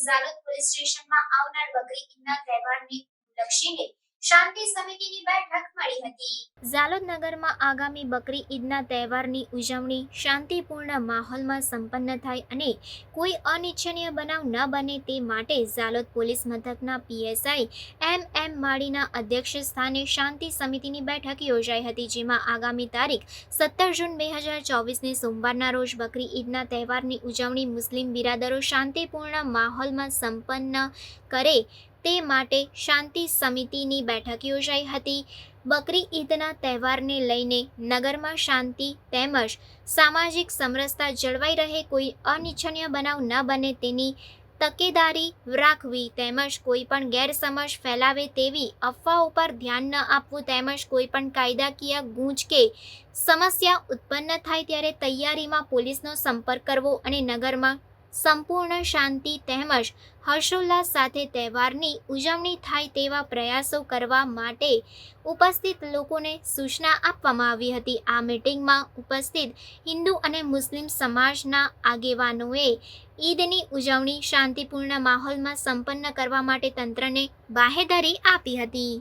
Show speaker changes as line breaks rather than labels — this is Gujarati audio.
ઝાલોદ પોલીસ સ્ટેશનમાં આવનાર બકરી ઈદના તહેવારને લક્ષીને શાંતિ સમિતિની બેઠક મળી હતી। ઝાલોદ નગરમાં આગામી બકરી ઈદના તહેવારની ઉજવણી શાંતિપૂર્ણ માહોલમાં સંપન્ન થાય અને કોઈ અનિચ્છનીય બનાવ ન બને તે માટે ઝાલોદ પોલીસ મથકના પીએસઆઈ એમ માળીના અધ્યક્ષ સ્થાને શાંતિ સમિતિની બેઠક યોજાઈ હતી, જેમાં આગામી તારીખ 17 જૂન 2024ને સોમવારના રોજ બકરી ઈદના તહેવારની ઉજવણી મુસ્લિમ બિરાદરો શાંતિપૂર્ણ માહોલમાં સંપન્ન કરે તે માટે શાંતિ સમિતિની બેઠક યોજાઈ હતી। બકરી ઈદના તહેવારને લઈને નગરમાં શાંતિ તેમજ સામાજિક સમરસતા જળવાઈ રહે, કોઈ અનિચ્છનીય બનાવ ન બને તેની તકેદારી રાખવી તેમજ કોઈ પણ ગેરસમજ ફેલાવે તેવી અફવાઓ પર ધ્યાન ન આપવું તેમજ કોઈ પણ કાયદાકીય ગૂંચ કે સમસ્યા ઉત્પન્ન થાય ત્યારે તૈયારીમાં પોલીસનો સંપર્ક કરવો અને નગરમાં સંપૂર્ણ શાંતિ તેમજ હર્ષોલ્લાસ સાથે તહેવારની ઉજવણી થાય તેવા પ્રયાસો કરવા માટે ઉપસ્થિત લોકોને સૂચના આપવામાં આવી હતી। આ મીટિંગમાં ઉપસ્થિત હિન્દુ અને મુસ્લિમ સમાજના આગેવાનોએ ઈદની ઉજવણી શાંતિપૂર્ણ માહોલમાં સંપન્ન કરવા માટે તંત્રને બાહેધરી આપી હતી।